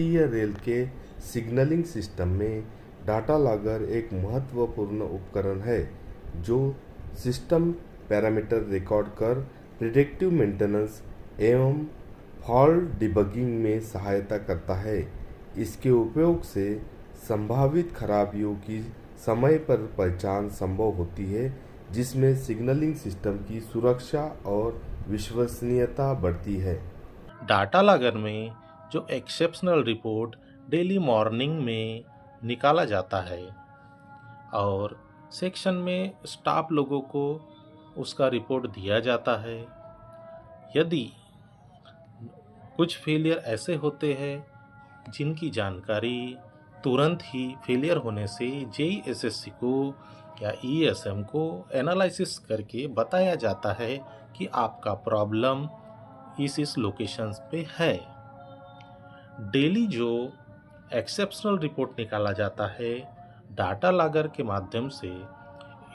भारतीय रेल के signalling system में डाटा लॉगर एक महत्वपूर्ण उपकरण है जो सिस्टम पैरामीटर रिकॉर्ड कर प्रिडिक्टिव मेंटेनेंस एवं फॉल्ट डिबगिंग में सहायता करता है। इसके उपयोग से संभावित खराबियों की समय पर पहचान संभव होती है, जिसमें सिग्नलिंग सिस्टम की सुरक्षा और विश्वसनीयता बढ़ती है। डाटा लॉगर में जो एक्सेप्शनल रिपोर्ट डेली मॉर्निंग में निकाला जाता है और सेक्शन में स्टाफ लोगों को उसका रिपोर्ट दिया जाता है। यदि कुछ फेलियर ऐसे होते हैं जिनकी जानकारी तुरंत ही फेलियर होने से जेईएसएससी को या ईएसएम को एनालिसिस करके बताया जाता है कि आपका प्रॉब्लम इस लोकेशंस पे है। डेली जो एक्सेप्शनल रिपोर्ट निकाला जाता है डाटा लॉगर के माध्यम से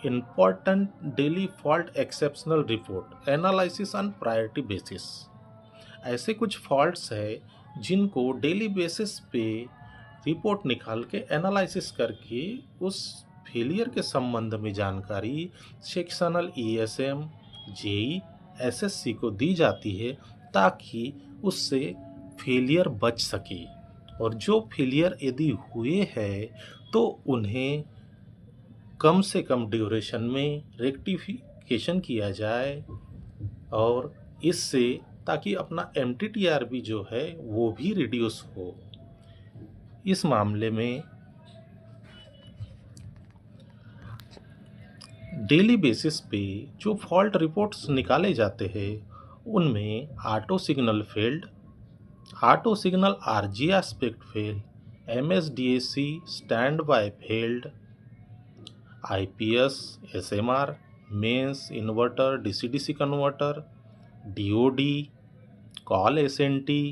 important daily fault exceptional report analysis on priority basis. ऐसे कुछ फॉल्ट्स है जिनको डेली बेसिस पे रिपोर्ट निकाल के एनालिसिस करके उस फेलियर के संबंध में जानकारी सेक्शनल ईएसएम जेई एसएससी को दी जाती है ताकि उससे फेलियर बच सके। और जो फेलियर यदि हुए हैं तो उन्हें कम से कम ड्यूरेशन में रेक्टिफिकेशन किया जाए और इससे ताकि अपना एमटीटीआर भी जो है वो भी रिड्यूस हो। इस मामले में डेली बेसिस पे जो फॉल्ट रिपोर्ट्स निकाले जाते हैं उनमें auto signal failed, auto signal RG aspect fail, MSDAC stand by failed, IPS, SMR, mains, inverter, DC DC converter, DOD, call SNT,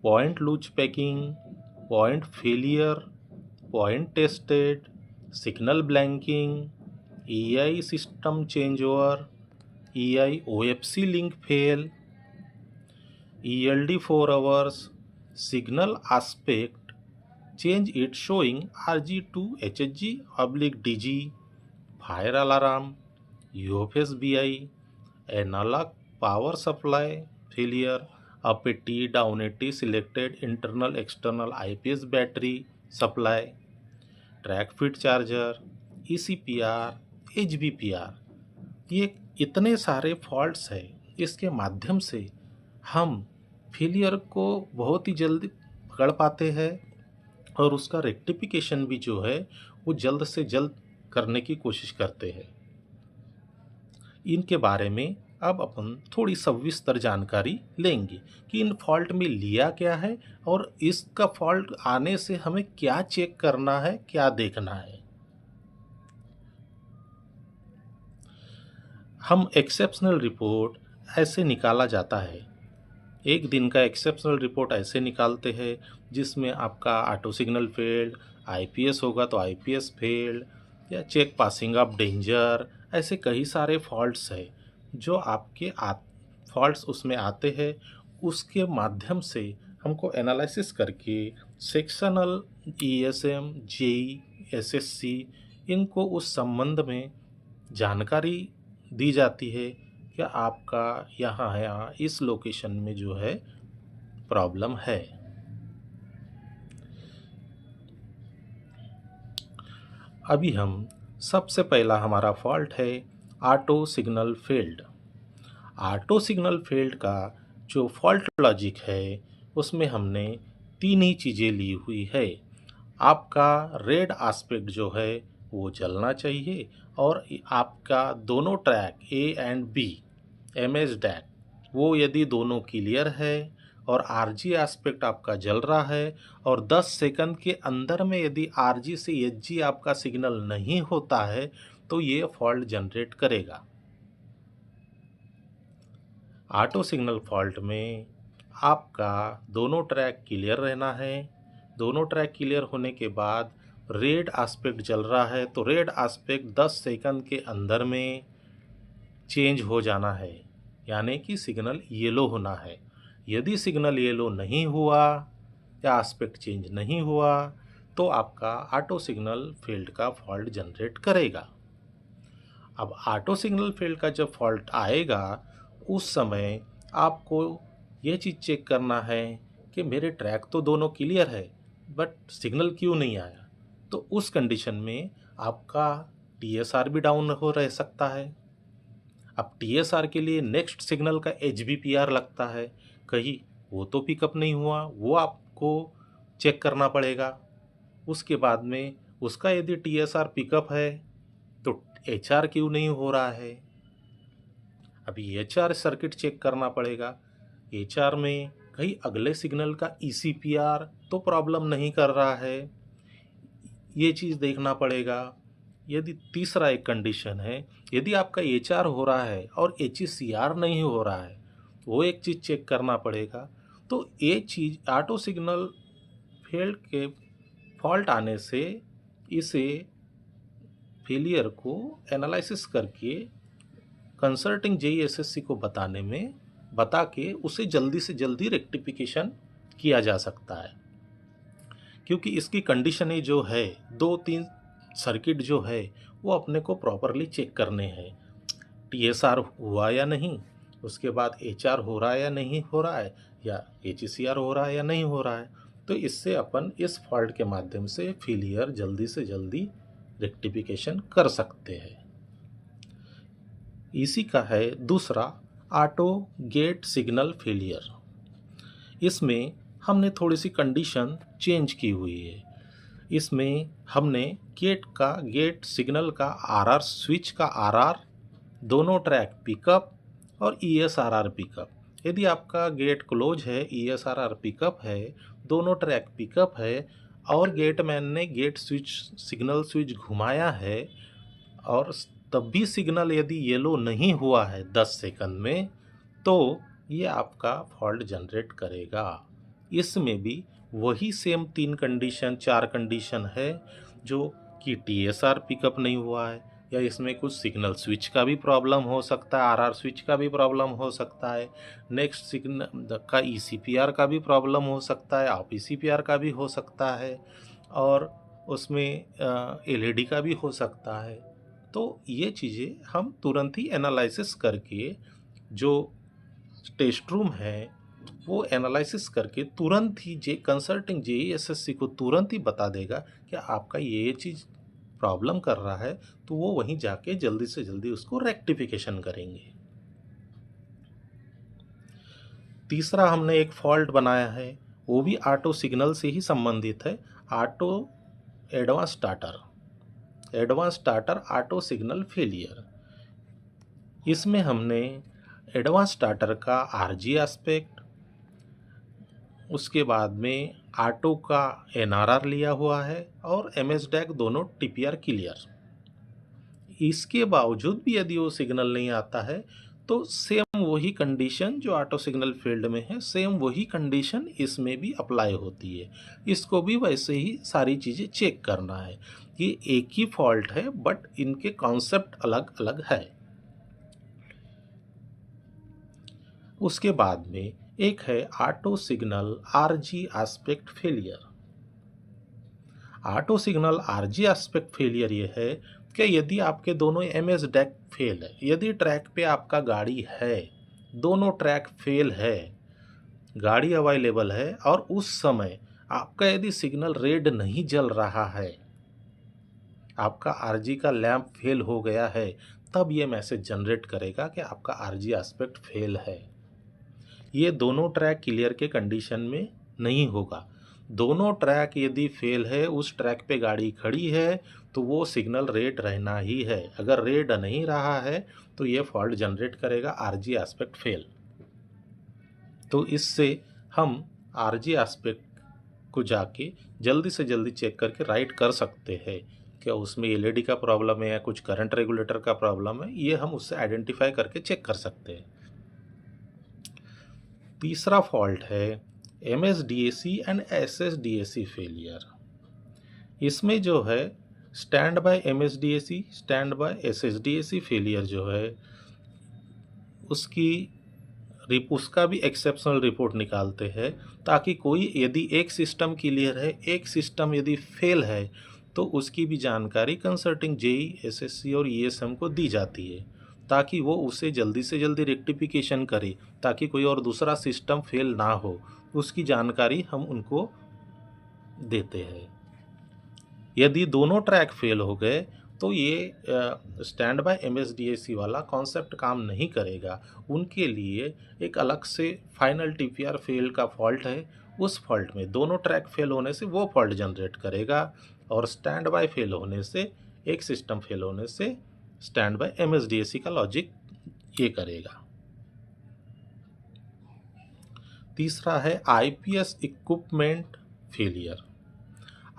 point loose packing, point failure, point tested, signal blanking, EI system change over, EI OFC link fail, ELD 4 hours, signal aspect, change it showing RG to HHG oblique DG, fire alarm, UFS BI, analog power supply failure, up a T, down a T selected internal external IPS battery supply, track fit charger, ECPR, HBPR। ये इतने सारे faults हैं, इसके माध्यम से हम failure को बहुत ही जल्दी पकड़ पाते हैं और उसका रेक्टिफिकेशन भी जो है वो जल्द से जल्द करने की कोशिश करते हैं। इनके बारे में अब अपन थोड़ी सविस्तर जानकारी लेंगे कि इन फॉल्ट में लिया क्या है और इसका फॉल्ट आने से हमें क्या चेक करना है, क्या देखना है। हम एक्सेप्शनल रिपोर्ट ऐसे निकाला जाता है, एक दिन का एक्सेप्शनल रिपोर्ट ऐसे निकालते हैं जिसमें आपका ऑटो सिग्नल फेल्ड, आईपीएस होगा तो आईपीएस फेल्ड या चेक पासिंग ऑफ डेंजर, ऐसे कई सारे फॉल्ट्स हैं जो आपके फॉल्ट्स उसमें आते हैं। उसके माध्यम से हमको एनालिसिस करके सेक्शनल ईएसएम, जेई, एसएससी इनको उस संबंध में जानकारी दी जाती है कि आपका यहाँ इस लोकेशन में जो है प्रॉब्लम है। अभी हम सबसे पहला हमारा फॉल्ट है auto signal failed. Auto signal failed का जो फॉल्ट लॉजिक है उसमें हमने तीन ही चीज़ें ली हुई है। आपका रेड एस्पेक्ट जो है वो जलना चाहिए और आपका दोनों track A and B MS डैक वो यदि दोनों क्लियर है और आरजी एस्पेक्ट आपका जल रहा है और 10 सेकंड के अंदर में यदि आरजी से एचजी आपका सिग्नल नहीं होता है तो ये फॉल्ट जनरेट करेगा। ऑटो सिग्नल फॉल्ट में आपका दोनों ट्रैक क्लियर रहना है। दोनों ट्रैक क्लियर होने के बाद रेड एस्पेक्ट जल रहा है तो रेड एस्पेक्ट 10 सेकंड के अंदर में चेंज हो जाना है, यानी कि सिग्नल येलो होना है। यदि सिग्नल येलो नहीं हुआ या एस्पेक्ट चेंज नहीं हुआ तो आपका ऑटो सिग्नल फील्ड का फॉल्ट जनरेट करेगा। अब ऑटो सिग्नल फील्ड का जब फॉल्ट आएगा उस समय आपको ये चीज़ चेक करना है कि मेरे ट्रैक तो दोनों क्लियर है बट सिग्नल क्यों नहीं आया। तो उस कंडीशन में आपका टीएसआर भी डाउन हो रह सकता है। अब टीएसआर के लिए नेक्स्ट सिग्नल का एचबीपीआर लगता है, कहीं वो तो पिकअप नहीं हुआ, वो आपको चेक करना पड़ेगा। उसके बाद में उसका यदि टीएसआर पिकअप है तो एचआर क्यों नहीं हो रहा है। अभी एचआर सर्किट चेक करना पड़ेगा। एचआर में कहीं अगले सिग्नल का ईसीपीआर तो प्रॉब्लम नहीं कर रहा है, ये चीज़ देखना पड़ेगा। यदि तीसरा एक कंडीशन है, यदि आपका एचआर हो रहा है और एचईसीआर नहीं हो रहा है, वो एक चीज़ चेक करना पड़ेगा। तो ये चीज़ ऑटो सिग्नल फेल्ड के फॉल्ट आने से इसे फेलियर को एनालिसिस करके कंसल्टिंग जेईएसएससी को बता के उसे जल्दी से जल्दी रेक्टिफिकेशन किया जा सकता है। क्योंकि इसकी कंडीशनें जो है 2-3 सर्किट जो है वो अपने को प्रॉपरली चेक करने हैं। टीएसआर हुआ या नहीं, उसके बाद एचआर हो रहा है या नहीं हो रहा है, या एचईसीआर हो रहा है या नहीं हो रहा है। तो इससे अपन इस फॉल्ट के माध्यम से फेलियर जल्दी से जल्दी रेक्टिफिकेशन कर सकते हैं। इसी का है दूसरा ऑटो गेट सिग्नल फेलियर। इसमें हमने थोड़ी सी कंडीशन चेंज की हुई है। इसमें हमने गेट सिग्नल का आरआर स्विच का आरआर, दोनों ट्रैक पिकअप और ईएसआरआर पिकअप। यदि आपका गेट क्लोज है, ईएसआरआर पिकअप है, दोनों ट्रैक पिकअप है और गेटमैन ने गेट सिग्नल स्विच घुमाया है और तब भी सिग्नल यदि येलो नहीं हुआ है 10 सेकंड में, तो ये आपका फॉल्ट जनरेट करेगा। इसमें भी वही सेम 4 कंडीशन है जो कि टीएसआर पिकअप नहीं हुआ है, या इसमें कुछ सिग्नल स्विच का भी प्रॉब्लम हो सकता है, आरआर स्विच का भी प्रॉब्लम हो सकता है, नेक्स्ट सिग्नल का ईसीपीआर का भी प्रॉब्लम हो सकता है, आप ईसीपीआर का भी हो सकता है, और उसमें एलईडी का भी हो सकता है। तो ये चीज़ें हम तुरंत ही एनालिसिस करके, जो टेस्ट रूम है वो एनालिसिस करके तुरंत ही कंसल्टिंग जेईएसएससी को तुरंत ही बता देगा कि आपका ये चीज़ प्रॉब्लम कर रहा है, तो वो वहीं जाके जल्दी से जल्दी उसको रेक्टिफिकेशन करेंगे। तीसरा हमने एक फॉल्ट बनाया है, वो भी ऑटो सिग्नल से ही संबंधित है। Auto advance starter auto signal failure. इसमें हमने एडवांस स्टार्टर का आरजी एस्पेक्ट, उसके बाद में ऑटो का एनआरआर लिया हुआ है और एमएसडैक दोनों टीपीआर क्लियर। इसके बावजूद भी यदि वो सिग्नल नहीं आता है तो सेम वही कंडीशन जो ऑटो सिग्नल फील्ड में है, सेम वही कंडीशन इसमें भी अप्लाई होती है। इसको भी वैसे ही सारी चीज़ें चेक करना है। ये एक ही फॉल्ट है बट इनके कॉन्सेप्ट अलग अलग है। उसके बाद में एक है auto signal RG aspect failure. Auto signal RG aspect failure ये है कि यदि आपके दोनों एमएस डैक फेल है, यदि ट्रैक पे आपका गाड़ी है, दोनों ट्रैक फेल है, गाड़ी अवेलेबल है और उस समय आपका यदि सिग्नल रेड नहीं जल रहा है, आपका आरजी का लैंप फेल हो गया है, तब ये मैसेज जनरेट करेगा कि आपका आरजी एस्पेक्ट फेल है। ये दोनों ट्रैक क्लियर के कंडीशन में नहीं होगा। दोनों ट्रैक यदि फेल है, उस ट्रैक पे गाड़ी खड़ी है तो वो सिग्नल रेड रहना ही है। अगर रेड नहीं रहा है तो ये फॉल्ट जनरेट करेगा आरजी एस्पेक्ट फेल। तो इससे हम आरजी एस्पेक्ट को जाके जल्दी से जल्दी चेक करके राइट कर सकते हैं क्या उसमें एलईडी का प्रॉब्लम है या कुछ करंट रेगुलेटर का प्रॉब्लम है। ये हम उससे आइडेंटिफाई करके चेक कर सकते हैं। तीसरा फॉल्ट है एमएसडीएसी एंड एसएसडीएसी फेलियर। इसमें जो है stand by MSDAC, stand by SSDAC failure जो है उसकी उसका भी एक्सेप्शनल रिपोर्ट निकालते हैं, ताकि कोई यदि एक सिस्टम क्लियर है, एक सिस्टम यदि फेल है, तो उसकी भी जानकारी कंसल्टिंग जेई, एसएससी और ईएसएम को दी जाती है, ताकि वो उसे जल्दी से जल्दी रेक्टिफिकेशन करे, ताकि कोई और दूसरा सिस्टम फेल ना हो। उसकी जानकारी हम उनको देते हैं। यदि दोनों ट्रैक फेल हो गए तो ये स्टैंड बाय एमएसडीएसी वाला कॉन्सेप्ट काम नहीं करेगा। उनके लिए एक अलग से फाइनल टीपीआर फेल का फॉल्ट है, उस फॉल्ट में दोनों ट्रैक फेल होने से वो फॉल्ट जनरेट करेगा, और स्टैंड बाय फेल होने से, एक सिस्टम फेल होने से स्टैंड बाय एमएसडीएसी का लॉजिक ये करेगा। तीसरा है आईपीएस इक्विपमेंट फेलियर।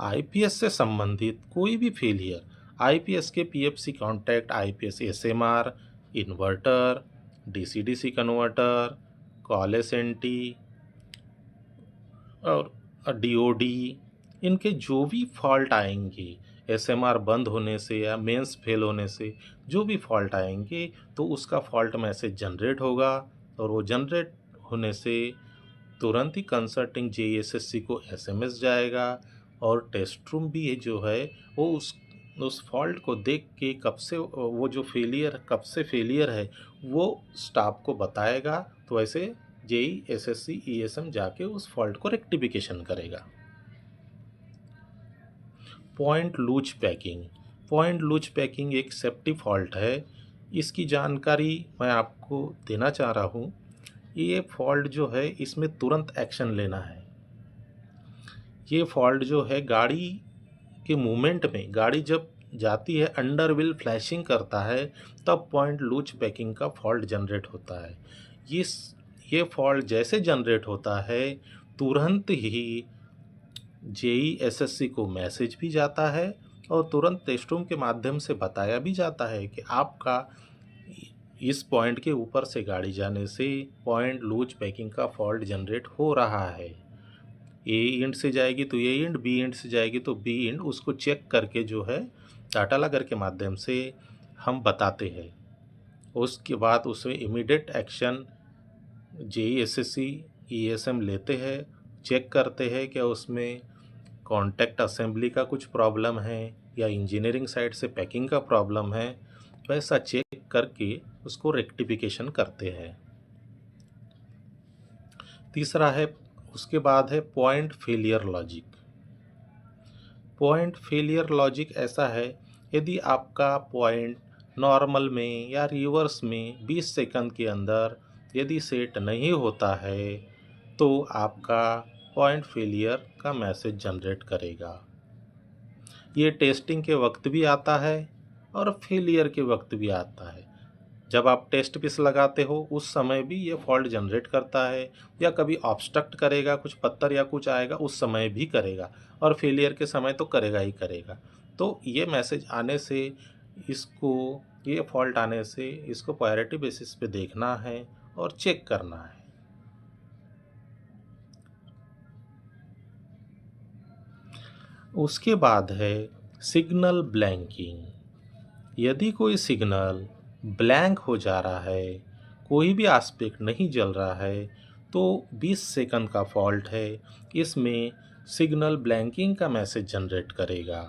आईपीएस से संबंधित कोई भी फेलियर, आईपीएस के PFC contact, IPS ASMR, inverter, DC DC converter, call SNT और डीओडी, इनके जो भी फॉल्ट आएंगे, एसएमआर बंद होने से या मेंस फेल होने से जो भी फॉल्ट आएंगे, तो उसका फॉल्ट मैसेज जनरेट होगा, और वो जनरेट होने से तुरंत ही कंसल्टिंग जेईएसएससी को एसएमएस जाएगा, और टेस्ट रूम भी जो है वो उस फॉल्ट को देख के कब से वो जो कब से फेलियर है वो स्टाफ को बताएगा, तो ऐसे जेई, एसएससी, ईएसएम जाके उस फॉल्ट को रेक्टिफिकेशन करेगा। Point loose packing. Point loose packing एक सेफ्टी फॉल्ट है, इसकी जानकारी मैं आपको देना चाह रहा हूँ। ये फॉल्ट जो है, इसमें तुरंत एक्शन लेना है। ये फॉल्ट जो है, गाड़ी के मूवमेंट में, गाड़ी जब जाती है अंडर व्हील फ्लैशिंग करता है, तब पॉइंट लूज पैकिंग का फॉल्ट जनरेट होता है। ये फॉल्ट जैसे जनरेट होता है, तुरंत ही जेई एसएससी को मैसेज भी जाता है, और तुरंत टेस्ट रूम के माध्यम से बताया भी जाता है कि आपका इस पॉइंट के ऊपर से गाड़ी जाने से पॉइंट लूज पैकिंग का फॉल्ट जनरेट हो रहा है। ए इंड से जाएगी तो ए इंड, बी इंड से जाएगी तो बी इंड, उसको चेक करके जो है डाटा लॉगर के माध्यम से हम बताते हैं। उसके बाद उसमें immediate action JE, SSC, ESM लेते हैं, चेक करते हैं क्या उसमें कॉन्टैक्ट असेंबली का कुछ प्रॉब्लम है या इंजीनियरिंग साइड से पैकिंग का प्रॉब्लम है, वैसा चेक करके उसको रेक्टिफिकेशन करते हैं। तीसरा है, उसके बाद है point failure logic. Point failure logic ऐसा है, यदि आपका पॉइंट नॉर्मल में या रिवर्स में 20 सेकंड के अंदर यदि सेट नहीं होता है, तो आपका पॉइंट फेलियर का मैसेज जनरेट करेगा। ये टेस्टिंग के वक्त भी आता है और फेलियर के वक्त भी आता है। जब आप टेस्ट पीस लगाते हो उस समय भी ये फॉल्ट जनरेट करता है, या कभी ऑब्स्ट्रक्ट करेगा, कुछ पत्थर या कुछ आएगा उस समय भी करेगा, और फेलियर के समय तो करेगा ही करेगा। तो ये मैसेज आने से, ये फॉल्ट आने से इसको प्रायोरिटी बेसिस पे देखना है और चेक करना है। उसके बाद है सिग्नल ब्लैंकिंग। यदि कोई सिग्नल ब्लैंक हो जा रहा है, कोई भी एस्पेक्ट नहीं जल रहा है, तो 20 सेकंड का फॉल्ट है। इसमें सिग्नल ब्लैंकिंग का मैसेज जनरेट करेगा।